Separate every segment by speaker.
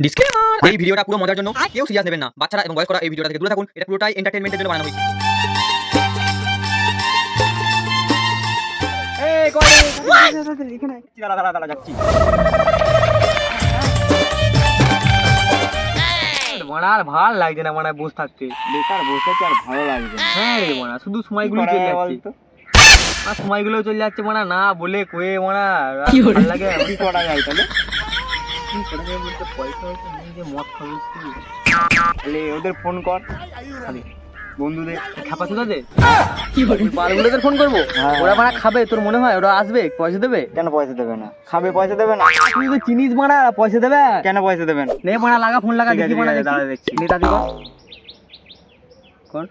Speaker 1: Disclaimer, এই ভিডিওটা পুরো মজার জন্য, কেউ সিরিয়াস নেবেন না। বাচ্চারা এবং বয়স্করা এই ভিডিওটা থেকে দূরে থাকুন। এটা পুরোটাই এন্টারটেইনমেন্টের জন্য বানানো হয়েছে।
Speaker 2: এই কই এখানে দাঁড়া যাচ্ছি। মানা আর ভাল লাগছে না, মানে বসে থাকতে বেকার বসে আর ভালো লাগছে না। হ্যাঁ রে মানা, শুধু সময়গুলো চলে যাচ্ছে, আর সময়গুলো চলে যাচ্ছে মানা, না বলে কয়ে মানা ভালো লাগে। কি করা যায় তাহলে, কি করা যায় বলতে, পয়সা হয়তো নেই যে মদ খাবো, তাহলে ওদের ফোন কর, খালি বন্ধুদের খাপা চুদাদের বারগুলোদের ফোন করবো, ওরা মানা খাবে, তোর মনে হয় ওরা আসবে? পয়সা দেবে? কেন পয়সা দেবে না? খাবে, পয়সা দেবে না? তুই তো চিনিস মানা, পয়সা দেবে কেন? পয়সা দেবেন? নে মানা লাগা, ফোন লাগা, দেখি মানা, দাঁড়া দেখছি, নেতা দিব কর।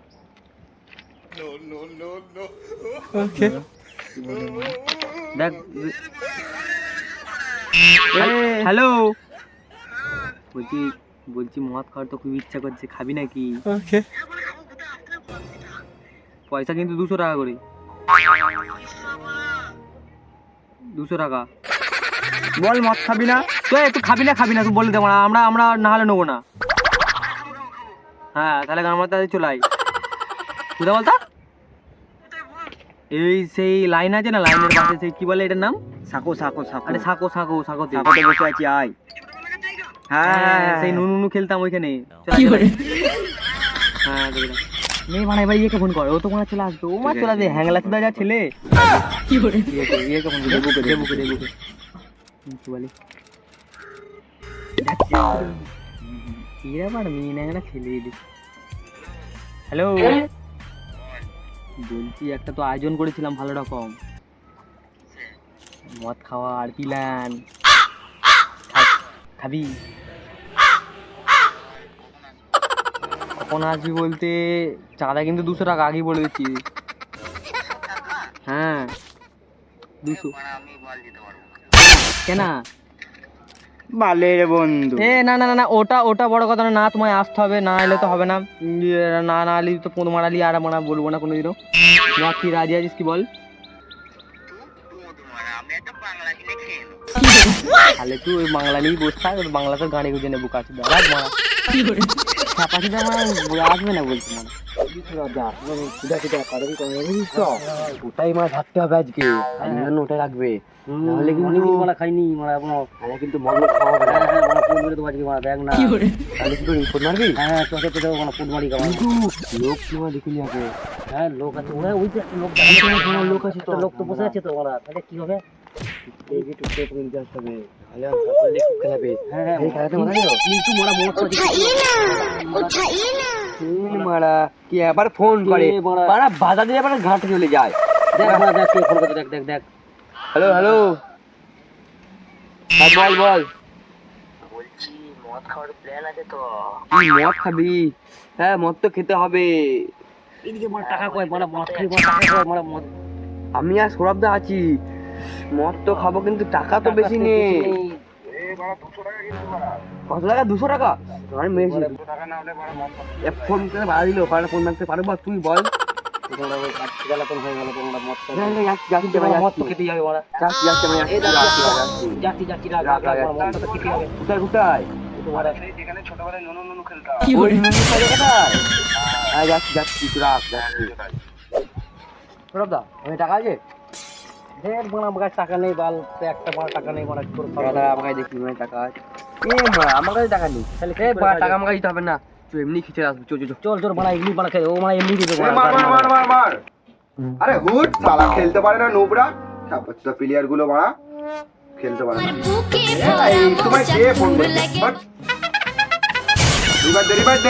Speaker 2: ওকে দেখ, হ্যালো, বলছি মদ খাওয়ার তো খুব ইচ্ছা করছে, খাবি নাকি? ওকে, পয়সা কিন্তু 200 টাকা করে, 200 টাকা। বল মদ খাবি না? তুই একটু খাবি না তুই বলে দেবো না, আমরা না হলে নেবো না। হ্যাঁ তাহলে আমার তাহলে চলাই, কোথায় বলতা? এই সেই লাইন আছে না, লাইনের পাশে সেই কি বলে এটার নাম? সাঁকো। আরে সাঁকো বসে আছি, আয়। হ্যাঁ সেই নুনু খেলতাম ওইখানে। হ্যাঁ মেয়ে মানে এবার ইয়েকে ফোন কর, ও তো মনে চলে আসবে, ও মা চলে আসবে, হ্যাংলা চলে যা ছেলে। কি করে ইয়েকে ফোন করে, দেবুকে কি বলে, এরা আমার মেয়ে ন্যাংরা ছেলে। হ্যালো, বলছি একটা তো আয়োজন করেছিলাম ভালো রকম, মদ খাওয়া আর পিলান, খাবি? কখন আসবি বলতে, চাঁদা কিন্তু 200 টাকা আগেই বলে দিচ্ছি। হ্যাঁ 200 কেন? বালের বন্ধু, না ওটা বড় কথা না, তোমায় আসতে হবে, না এলে তো হবে না, না এলে তো পোঁদ মারালি, আর আমরা বলবো না কোনোদিনও। মদ কি রাজি আছিস কি বল? তাহলে তুই ওই বাংলা নিয়েই বসে থাক, বাংলা তো গাড়ি গুজে নেবো কাছে আসবে না বলছি মানে, ওটাই মাছ থাকতে হবে আজকে, ওটাই রাখবে, নাহলে কিন্তু খাইনি মারা কিন্তু মদ খাওয়া হবে না। দেখ না তাহলে কি করি, ফুট মারবি? হ্যাঁ তোকে তো দেবো ফুট মারি, লোক তোমার দেখিনি আগে। হ্যাঁ লোক আছে, ওরা ওই যে লোক আছে, তো লোক তো বসে আছে তো, ওরা তাহলে কি হবে? ফোন করে বাধা দিয়ে ঘাটে চলে যায়। দেখ হ্যালো বল। বলছি মদ খাওয়ার প্ল্যান আছে তো? মদ খাবি? হ্যাঁ মদ তো খেতে হবে। এদিকে টাকা কয়, মদ খাই, মদ। আমি আর সৌরভদা আছি, মদ তো খাবো কিন্তু টাকা তো বেশি নেই। কত টাকা? 200 টাকা? ফোন করে বাড়া দিল, ফোন মারতে পারবো? তুই বল। কোথায়? ছোটবেলায় নুনু খেলতাম। যাচ্ছি সৌরভদা, টাকা আছে? টাকা নেই বাল, একটা টাকা নেই, আমার কাছে দেখি টাকা আছে। আমার কাছে টাকা নেই, টাকা আমার কাছে দিতে হবে না, তুই এমনি খিচে আসবি। চল বানা, এমনি বানা খেয়ে, ও মানে এমনি দিতে
Speaker 3: মার। আরে হুট সালা, খেলতে পারে না নোবরা, ছাপা প্লেয়ার গুলো মারা খেলতে পারে না। এই তোমায় কে ফোন করছে?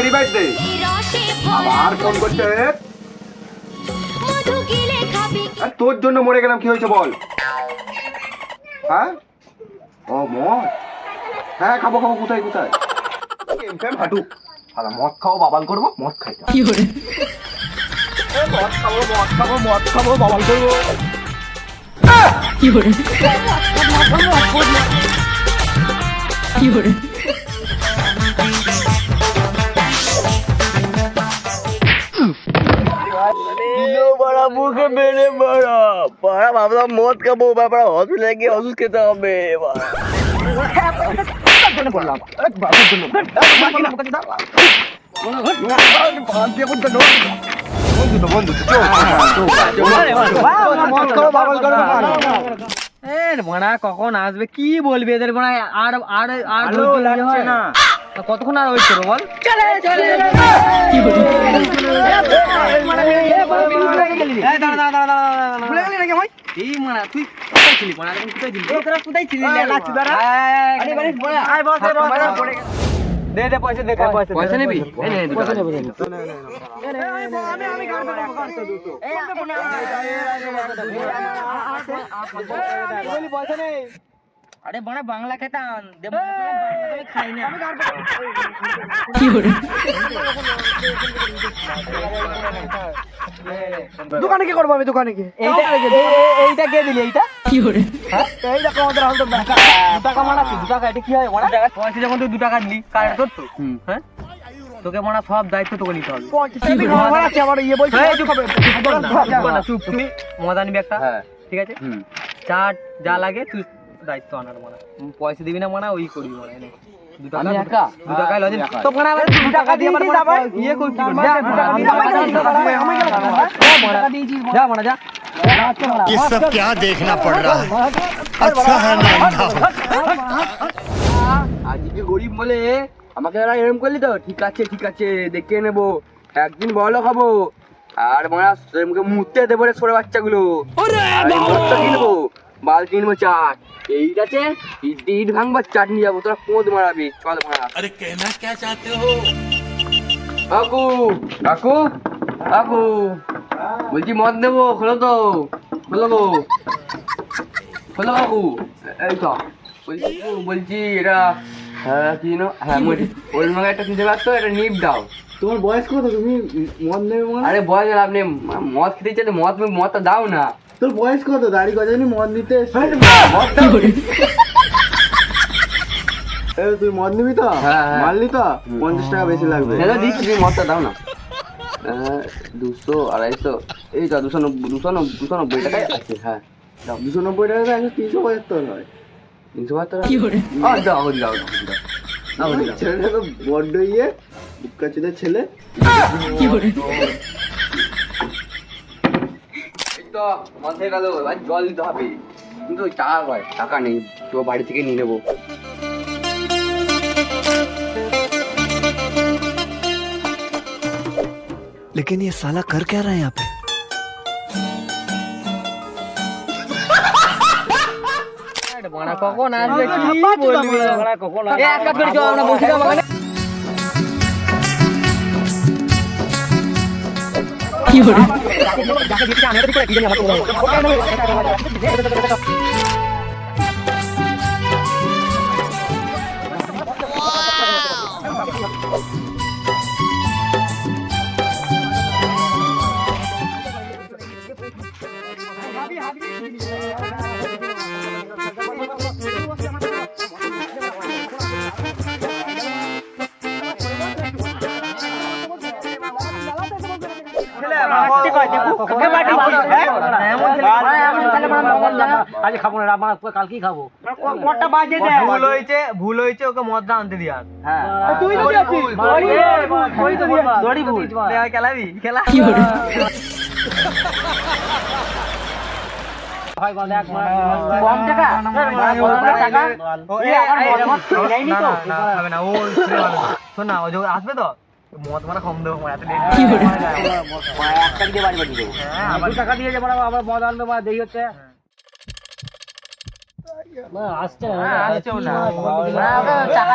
Speaker 3: রিভাইজ দে, আবার ফোন করছে। আর তোর জন্য মরে গেলাম, কি হয়েছে বল? হ্যাঁ ও মদ, হ্যাঁ খাবো, কোথায় হাঁটু সালা, মদ খাবো বাবাল করবো, মদ খাই মদ খাবো বাবাল করবো। মুখে মেরে ভাবলাম মদ খাবো, ব্যাপার হসপিটালে গিয়ে ওষুধ খেতে হবে।
Speaker 2: মানা কখন আসবে কি বলবি এদের মানা আর আর আর লাগছে না কতক্ষণ আর ওয়েট করবো বল এই মানা তুই কোথায় ছিলি মানা কোথায় ছিলি কোথায় ছিলি দে দে পয়সা দে পয়সা নিবি পয়সা নেবো আরে বড় বাংলা খেতাম দেব খাই না কি হলো
Speaker 4: দোকানে কি করবো আমি দোকানে কি
Speaker 2: এইটা কে দিলি এইটা
Speaker 4: কি করে
Speaker 2: এই দেখো আমাদের হাতে 2 টাকা মানাচ্ছি 2 টাকা এটা কি হয় মানা পয়সা যখন তুই 2 টাকা দিলি কার্ড তোর তো হ্যাঁ তোকে মানা সব দায়িত্ব তোকে নিতে হবে
Speaker 4: আমার ইয়ে বলছে
Speaker 2: চুপ তুমি মজা নিবি একটা ঠিক আছে চাট যা লাগে তুই দায়িত্ব আনার মানা পয়সা দিবি না মানা ওই করবি মানা এনে 2 টাকা 2 টাকা লজেন তো মানা 2 টাকা দিয়ে মানে ইয়ে করতে যা 2 টাকা দিয়ে যা মানা যা
Speaker 5: ये सब क्या देखना पड़ रहा है अच्छा है ना अंधा हूं।
Speaker 6: আজকে গরিব বলে আমাকে এরা এরম করলি তো ঠিক আছে দেখে নেবো একদিন বড় খাবো আর মারা মুখে মুততে দেবো রে ছোট বাচ্চাগুলো মদটা কিনবো বাল কিনবো চাট এইটাতে ইট ভাঙবো চাট নিয়ে যাবো তোরা কোঁদ মারাবি চল মারা
Speaker 5: अरे कहना क्या चाहते हो
Speaker 6: কাকু কাকু কাকু বলছি মদ নেবো খোলো তো খোলো গো খোলো কাকু এই তো বলছি এটা হ্যাঁ কি না হ্যাঁ ওই মাকে একটা দিতে পারতো এটা নিপ দাও
Speaker 3: তোমার বয়স কত তুমি মদ নেবে মনে
Speaker 6: আরে বয়স হলে আপনি মদ খেতে চাইতে মদটা দাও না
Speaker 3: তোর বয়স কত দাড়ি গজানি মদ নিতে তুই মদ নিবি তো
Speaker 6: হ্যাঁ।
Speaker 3: মারলি তো 50 টাকা বেশি লাগবে
Speaker 6: দাদা দিচ্ছি তুমি মদটা দাও না 200 250 এই তো 290 টাকায় আছে হ্যাঁ
Speaker 3: 290 টাকা আছে 375 নয়
Speaker 6: 375 দাও দাও
Speaker 3: ছেলেটা তো বড্ড ইয়ে বুকাচুদের ছেলে
Speaker 6: এই তো মদ হয়ে গেল আর জল দিতে হবে কিন্তু টাকা নেই তো বাড়ি থেকে নিয়ে নেবো
Speaker 5: लेकिन ये साला कर क्या रहा है यहाँ पे
Speaker 2: মানা কখন আসবে কি বলবি মানা কখন আসবে এক কাপ করে চল আমরা বসে যাবো কি হলো যাকে দিতে আমি এটা কি জানি আমার কালকেই খাবো ভুল হয়েছে ওকে মদটা আনতে দিয়া খেলাবি খেলা শোন না আসবে তো মদ মানে কম দেবো টাকা দিয়ে যাবো আবার মদ আনবে দেরি হচ্ছে আসছে টাকা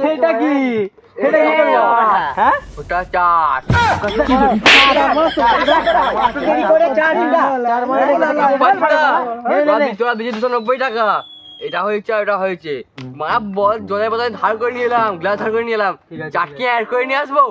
Speaker 2: এটা কি
Speaker 6: ওটা চাট তোরা দিয়েছি 290 টাকা এটা হয়েছে এটা হয়েছে মা বল জলের বোতলে ধার করে নিয়ে এলাম গ্লাস ধার করে নিয়ে এলাম চাটনি অ্যাড করে নিয়ে আসবো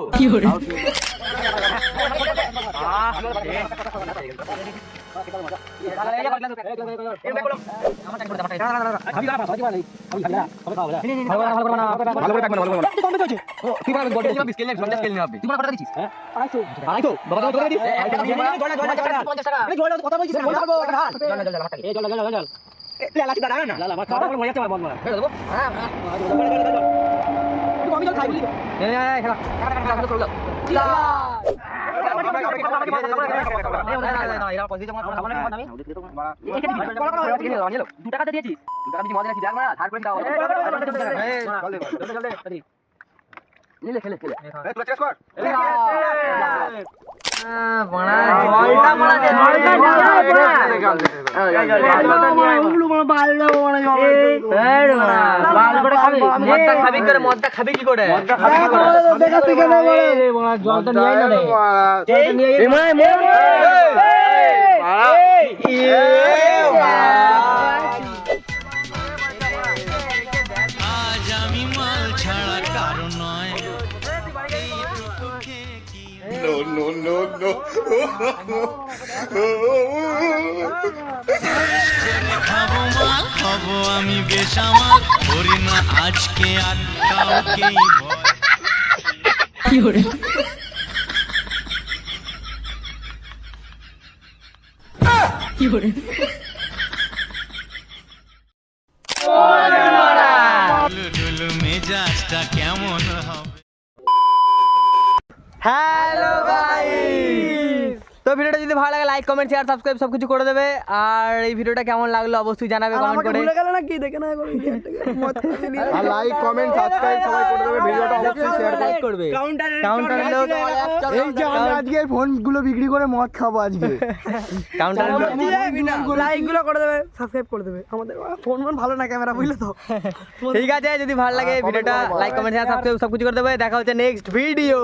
Speaker 3: ভালো করে কাটবে, ভালো করে
Speaker 2: মদটা খাবি কি করে?
Speaker 4: জলটা নিয়ে আয় না রে।
Speaker 5: आज আমি মাল ছাড়া কারণ নয় খাবো মাল খাবো আমি বেসামাল করি না আজকে আর কাউকেই ভয় ডুলু মেজাজটা কেমন হবে
Speaker 2: হ্যালো গাইস, তো ভিডিওটা যদি ভালো লাগে লাইক কমেন্ট শেয়ার সাবস্ক্রাইব সবকিছু করে দেবে। আর এই ভিডিওটা কেমন লাগলো অবশ্যই জানাবে কমেন্ট করে।
Speaker 4: ভুলে গেল না কি দেখে না এখন
Speaker 3: আর লাইক কমেন্ট সাবস্ক্রাইব সবাই করে দেবে, ভিডিওটা অবশ্যই শেয়ার
Speaker 2: করবে।
Speaker 4: কাউন্টার
Speaker 2: এই যে আমি
Speaker 3: আজকে ফোন গুলো বিক্রি করে মদ খাবো আজকে।
Speaker 2: কাউন্টার
Speaker 4: লাইক গুলো করে দেবে, সাবস্ক্রাইব করে দেবে। আমাদের ফোন ভালো না, ক্যামেরা বুঝলে তো।
Speaker 2: ঠিক আছে, যদি ভালো লাগে ভিডিওটা লাইক কমেন্ট শেয়ার সাবস্ক্রাইব সবকিছু করে দেবে। দেখা হচ্ছে নেক্সট ভিডিও।